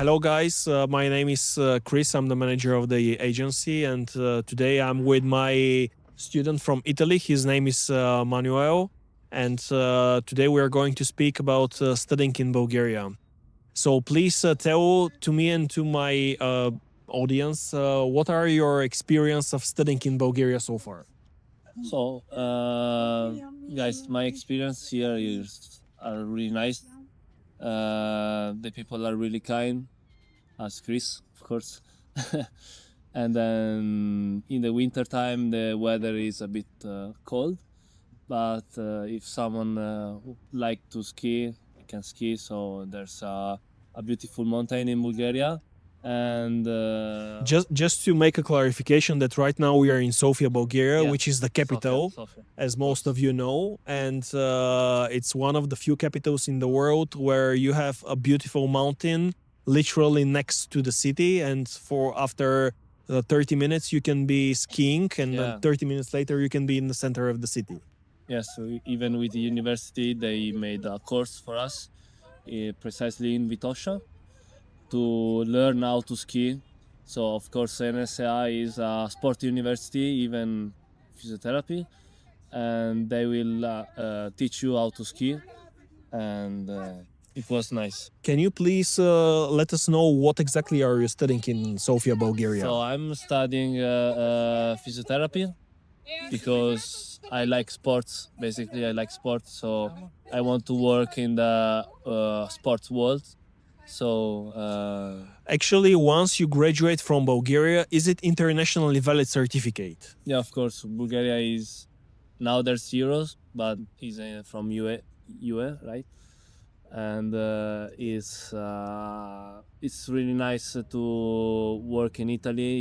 Hello, guys. My name is Chris. I'm the manager of the agency, and today I'm with my student from Italy. His name is Manuel, and today we are going to speak about studying in Bulgaria. So please tell to me and to my audience what are your experience of studying in Bulgaria so far? So, guys, my experience here is are really nice. The people are really kind, as Chris, of course. And then in the winter time, the weather is a bit cold. But if someone who like to ski, can ski. So there's a beautiful mountain in Bulgaria, and Just to make a clarification that right now we are in Sofia, Bulgaria, yeah, which is the capital, Sofia, as most of you know, and it's one of the few capitals in the world where you have a beautiful mountain literally next to the city, and for after 30 minutes you can be skiing, and then Yeah. 30 minutes later you can be in the center of the city. Yes, so even with the university, they made a course for us, precisely in Vitosha, to learn how to ski. So of course, NSA is a sport university, even physiotherapy, and they will teach you how to ski, and it was nice. Can you please let us know what exactly are you studying in Sofia, Bulgaria? So I'm studying physiotherapy because I like sports. Basically, I like sports, so I want to work in the sports world. So Actually, once you graduate from Bulgaria, is it internationally valid certificate? yeah, of course, Bulgaria is now there's Euros, but is from UA, right? And it's really nice to work in Italy.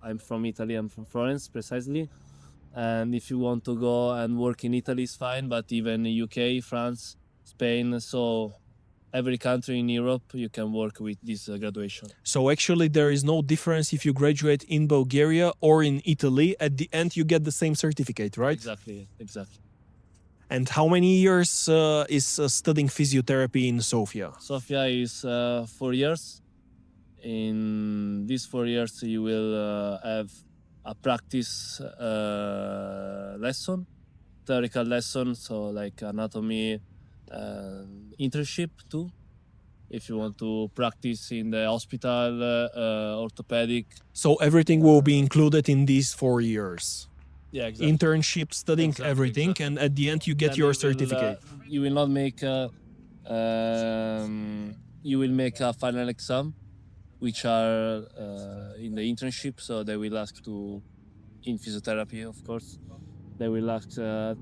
I'm from Italy, I'm from Florence, precisely. And if you want to go and work in Italy, is fine. But even UK, France, Spain, so every country in Europe, you can work with this graduation. So actually, there is no difference if you graduate in Bulgaria or in Italy. At the end, you get the same certificate, right? Exactly. And how many years is studying physiotherapy in Sofia? Sofia is 4 years. In these 4 years, you will have a practice lesson, theoretical lesson, so like anatomy, internship too. If you want to practice in the hospital, orthopedic. So everything will be included in these 4 years. Yeah, exactly. Internship, studying everything, and at the end you get Then your you will, certificate. you will not make you will make a final exam, which are in the internship. So they will ask to in physiotherapy, of course. They will ask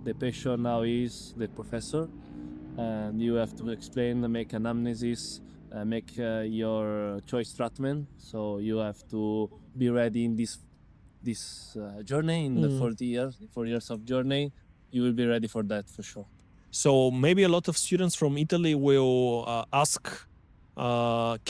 the patient how is the professor, and you have to explain, make anamnesis, make your choice treatment. So you have to be ready in this journey in the 4 years of journey. You will be ready for that for sure. So maybe a lot of students from Italy will ask,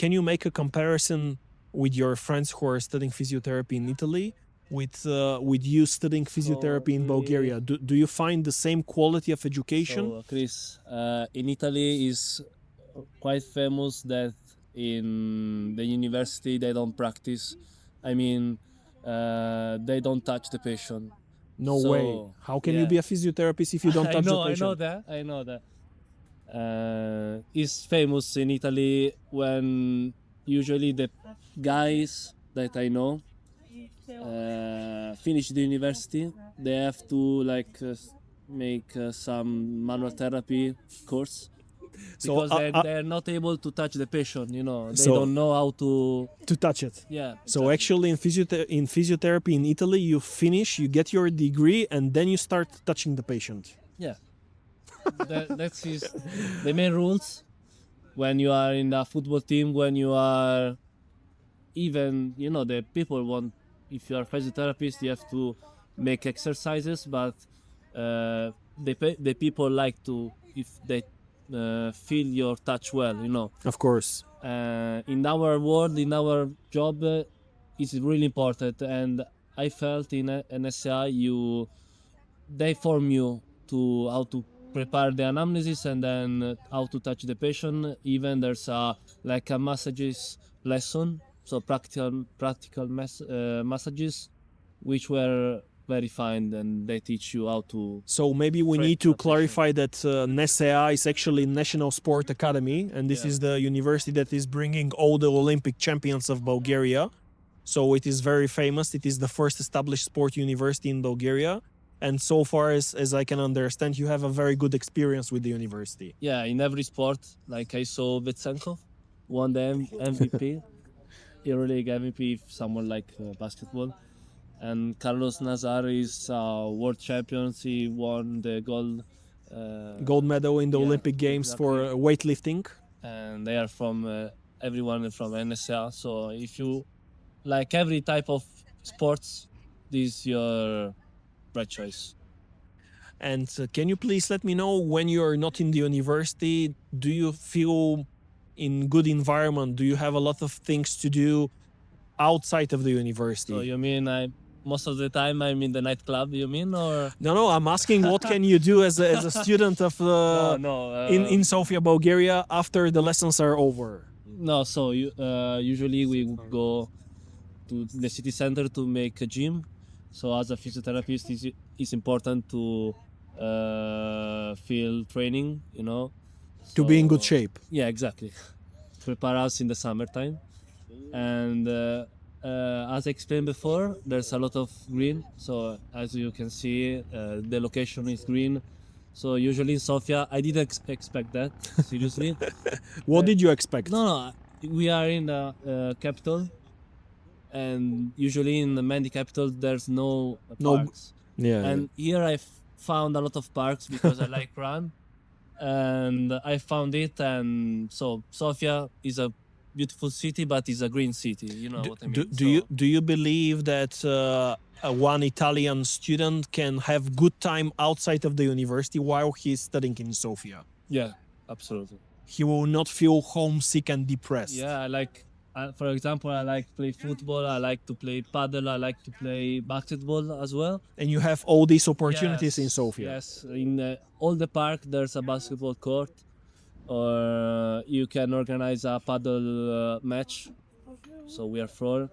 can you make a comparison with your friends who are studying physiotherapy in Italy with you studying physiotherapy in Bulgaria? Do you find the same quality of education? So, Chris, in Italy is quite famous that in the university they don't practice. I mean, they don't touch the patient. No So, way. How can you yeah. be a physiotherapist if you don't touch the patient? I know that. It's famous in Italy when usually the guys that I know finish the university, they have to like make some manual therapy course So, because they're not able to touch the patient. They So- don't know how to. to touch it. Yeah. So actually, in physiotherapy in Italy, you finish, you get your degree, and then you start touching the patient. Yeah. That's the main rules when you are in a football team, when you are even, the people want, if you are a physiotherapist, you have to make exercises, but the people like to, if they feel your touch well, Of course. in our world, in our job, it's really important. And I felt in NSA, they form you to how to prepare the anamnesis and then how to touch the patient. Even there's a massages lesson, so practical massages, which were very fine, and they teach you how to. So maybe we Train need to the patient. clarify that NSA is actually National Sport Academy, and this Yeah. is the university that is bringing all the Olympic champions of Bulgaria. So it is very famous. It is the first established sport university in Bulgaria. And so far as I can understand, you have a very good experience with the university. Yeah, in every sport, like I saw Vetsenkov won the MVP, EuroLeague MVP, someone like basketball. And Carlos Nazar is world champion. He won the gold. Gold medal in the Yeah, Olympic Games for exactly. weightlifting. And they are from everyone from NSA. So if you like every type of sports, this is your right choice. And can you please let me know, when you're not in the university, do you feel in good environment? Do you have a lot of things to do outside of the university? So you mean most of the time I'm in the nightclub? You mean or No, I'm asking what can you do as a student of no? in Sofia, Bulgaria, after the lessons are over? No, so usually we go to the city center to make a gym. So as a physiotherapist, it's important to feel training, you know. To be in good So- shape. Yeah, exactly. Prepare us in the summertime. And as I explained before, there's a lot of green. So as you can see, the location is green. So usually in Sofia, I didn't expect that, seriously. What did you expect? No, we are in the capital, and usually in the many capitals there's no No, parks. Yeah. And here I found a lot of parks because I like run, and I found it. And so Sofia is a beautiful city, but it's a green city. You know what I mean? Do you believe that one Italian student can have good time outside of the university while he's studying in Sofia? Yeah, absolutely. He will not feel homesick and depressed. Yeah, I like. For example, I like to play football. I like to play paddle. I like to play basketball as well. And you have all these opportunities in Yes, Sofia. Yes, in all the park there's a basketball court, or you can organize a paddle match. So we are four,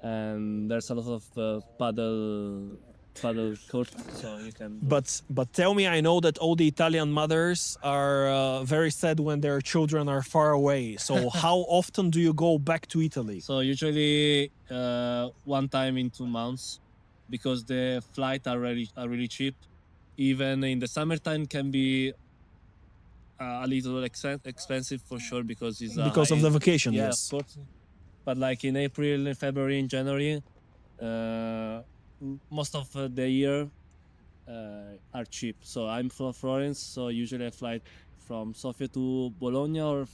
and there's a lot of paddle court. So you can. But tell me, I know that all the Italian mothers are very sad when their children are far away. So how often do you go back to Italy? So usually one time in 2 months, because the flight are really cheap. Even in the summertime can be a little expensive for sure, because it's Because of the vacation, yeah, yes. of course. But like in April, in February, in January, most of the year are cheap. So I'm from Florence, so usually I fly from Sofia to Bologna, or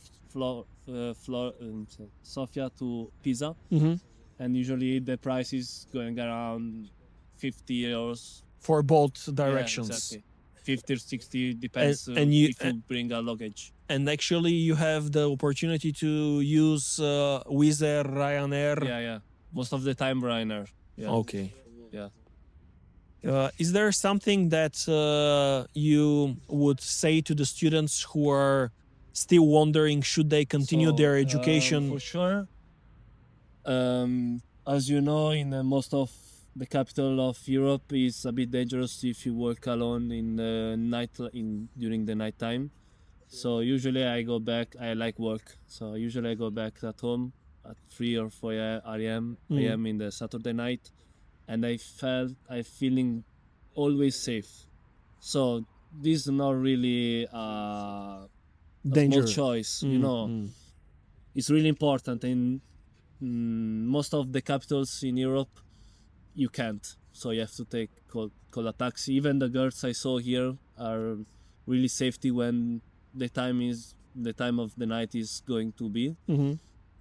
Sofia to Pisa, Mhm. and usually the price is going around 50 euros. For both Yeah, directions. exactly. 50 or 60 depends And you- if you bring a luggage. And actually, you have the opportunity to use Wizz Air, Ryanair. Yeah. Most of the time, Ryanair. Yeah. Okay. Yeah. Is there something that you would say to the students who are still wondering, should they continue So, their education? For sure. As you know, in most of the capital of Europe, is a bit dangerous if you work alone in the during the night time. So usually I go back. I like work, so usually I go back at home at 3 or 4 a.m. In the Saturday night, and I feeling always safe. So this is not really a Danger. small choice, you know. It's really important. In most of the capitals in Europe, you can't. So you have to call a taxi. Even the girls I saw here are really safety when the time of the night is going to be,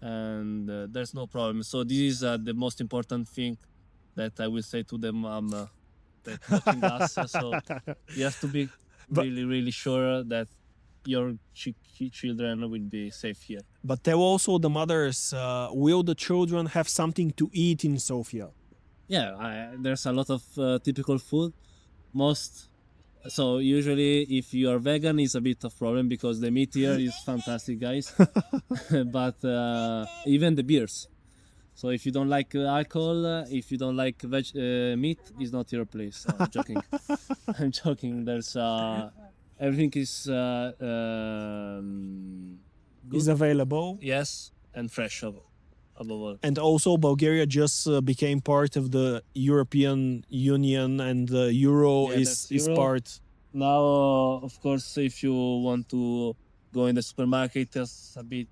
and there's no problem. So this is the most important thing that I will say to them. That watching us. So you have to be really sure that your children will be safe here. But tell also the mothers, will the children have something to eat in Sofia? Yeah, there's a lot of typical food. Most So usually, if you are vegan, it's a bit of problem because the meat here is fantastic, guys. But even the beers. So if you don't like alcohol, if you don't like meat, it's not your place. I'm joking. I'm joking. There's everything is Is good. available. Yes, and fresh above all. And also, Bulgaria just became part of the European Union, and the euro Yeah, is that's euro. part. Now, of course, if you want to go in the supermarket, it's a bit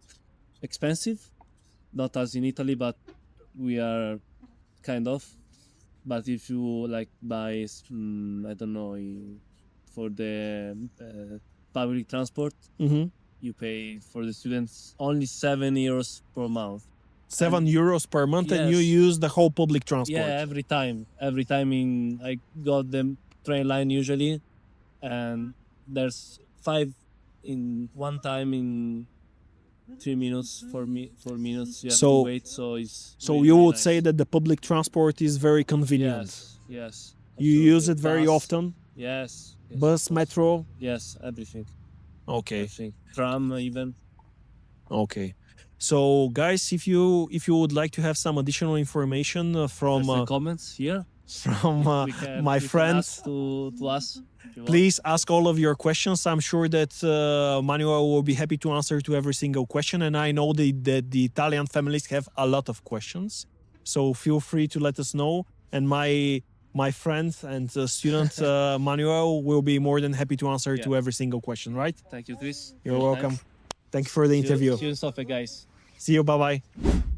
expensive. Not as in Italy, but we are kind of. But if you like buy, I don't know, for the public transport, Mhm. you pay for the students only €7 per month. 7 euros per month, and you Yes. use the whole public transport. Yeah, every time. I got the train line usually, and there's 5 in one time in 3 minutes, 4 minutes. You have So- to wait. So it's So really, you really would say nice. that the public transport is very convenient. Yes. You use absolutely. it very Bus, often. Yes. Bus, of course. metro. Yes, everything. Okay. Everything. Tram even. Okay. So guys, if you would like to have some additional information from There's the comments here. from my You can friend, ask to us. If you want. please ask all of your questions. I'm sure that Manuel will be happy to answer to every single question, and I know that the Italian families have a lot of questions. So feel free to let us know, and my friend and student Manuel will be more than happy to answer to every single question. Right? Thank you, Chris. You're Your welcome. time. Thank you for the interview. See you in Sofia, guys. See you. Bye bye.